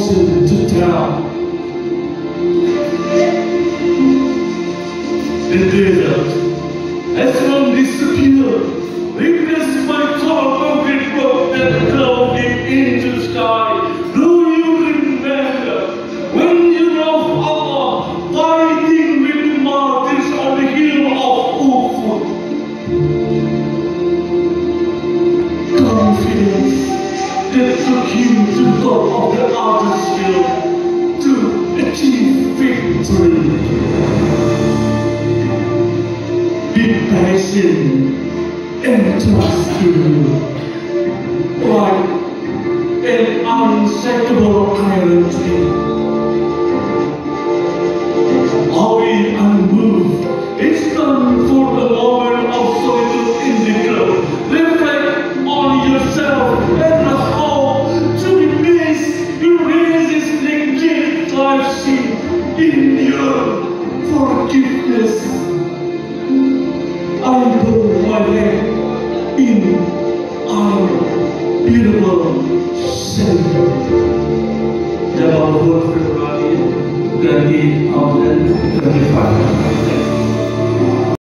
chosen to tell. The desert has long disappeared, replaced by tall concrete rock that clouded into the sky. Do you remember when you loved Allah fighting with the martyrs on the hill of Uhud? Confidence that took him to the top of the other's hill to achieve victory. Be patient and trust you, like an unshakable iron tree. Are we unmoved? It's time for a moment of solitude in the crowd. Reflect on yourself and the hope to be peace. Erase neglect life sin in your forgiveness. I put my hand in our beautiful Savior.